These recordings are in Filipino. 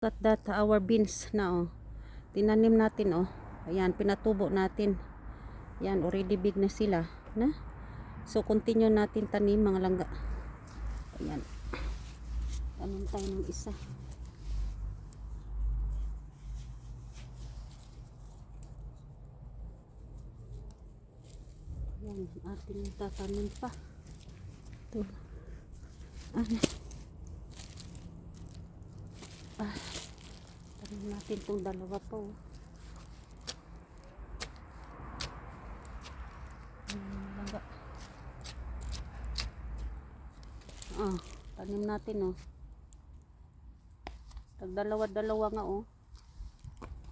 Look at that, our beans na oh. Tinanim natin oh. Ayan, pinatubo natin. Ayan, already big na sila. Na? So, continue natin tanim mga langga. Ayan. Tanim tayo ng isa. Ayan, ating tatanim pa. Ito. Ano? Tanim natin itong dalawa po. Langga. Tanim natin oh. Tagdalawa-dalawa nga oh.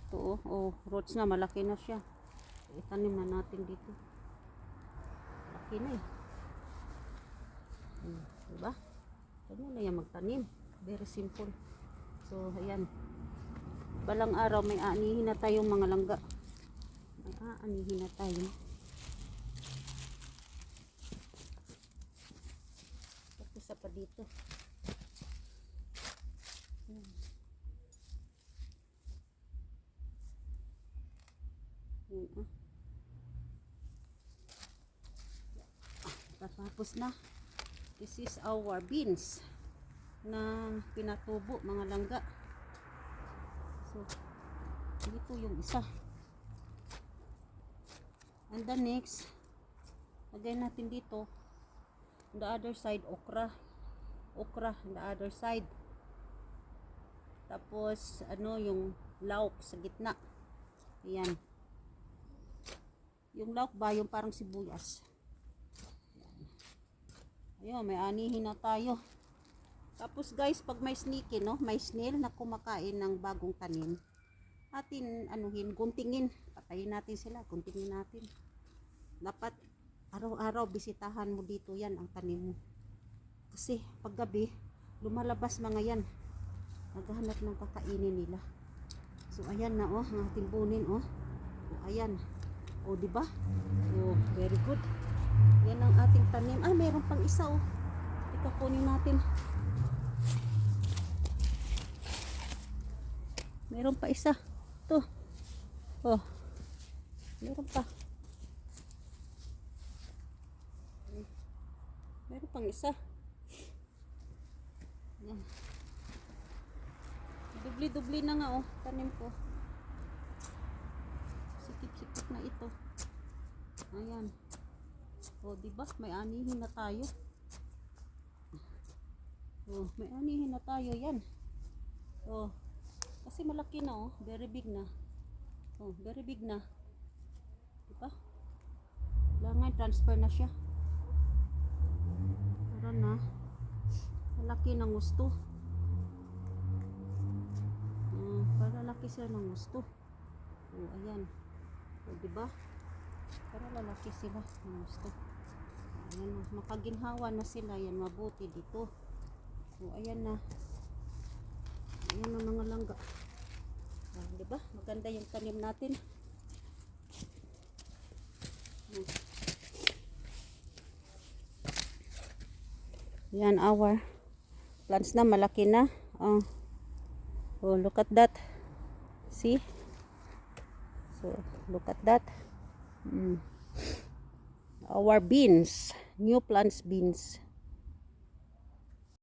Ito oh, roots na, malaki na siya. Itanim na natin dito. Laki na eh. Diba? Ganyan na yan magtanim. Very simple. So, ayan. Balang araw may aanihin na tayong mga langga. May aanihin na tayo. Tapos isa pa dito. Tapos na. This is our beans na pinatubo mga langga. So, dito yung isa. And the next, lagay natin dito. On the other side, okra. Okra on the other side. Tapos, ano, yung lauk sa gitna. Ayan. Yung lauk ba, yung parang sibuyas. Ayun, may anihin na tayo. Tapos guys, pag may snake, no, may snail na kumakain ng bagong tanim, atin anuhin, guntingin, patayin natin sila, guntingin natin. Dapat araw-araw bisitahan mo dito yan ang tanim mo. Kasi paggabi, lumalabas mga yan. Naghahanap ng kakainin nila. So ayan na oh, ang ating bunin oh. O, ayan. O di ba? Oh, very good. Yan ang ating tanim. Mayroon pang isa oh. Ika kunin natin. Meron pa isa. Ito. Oh. Meron pa. Meron pang isa. Yan. Dubli-dubli na nga oh. Tanim ko. Sikip-sikip na ito. Ayan. O, diba? May anihin na tayo. O, may anihin na tayo yan. O, kasi malaki na oh. Very big na. O, very big na. Diba? Kailangan transfer na siya. Para na. Malaki ng gusto. Para laki sila ng gusto. O, ayan. O, diba? Para lalaki sila ng gusto. Ayan, makaginhawa na sila yan, mabuti dito. So ayan na. Ayan na mga langga. Diba? Maganda yung tanim natin. Ayan, our plants na, malaki na. Oh, look at that. See? So, look at that. Our beans, new plants beans.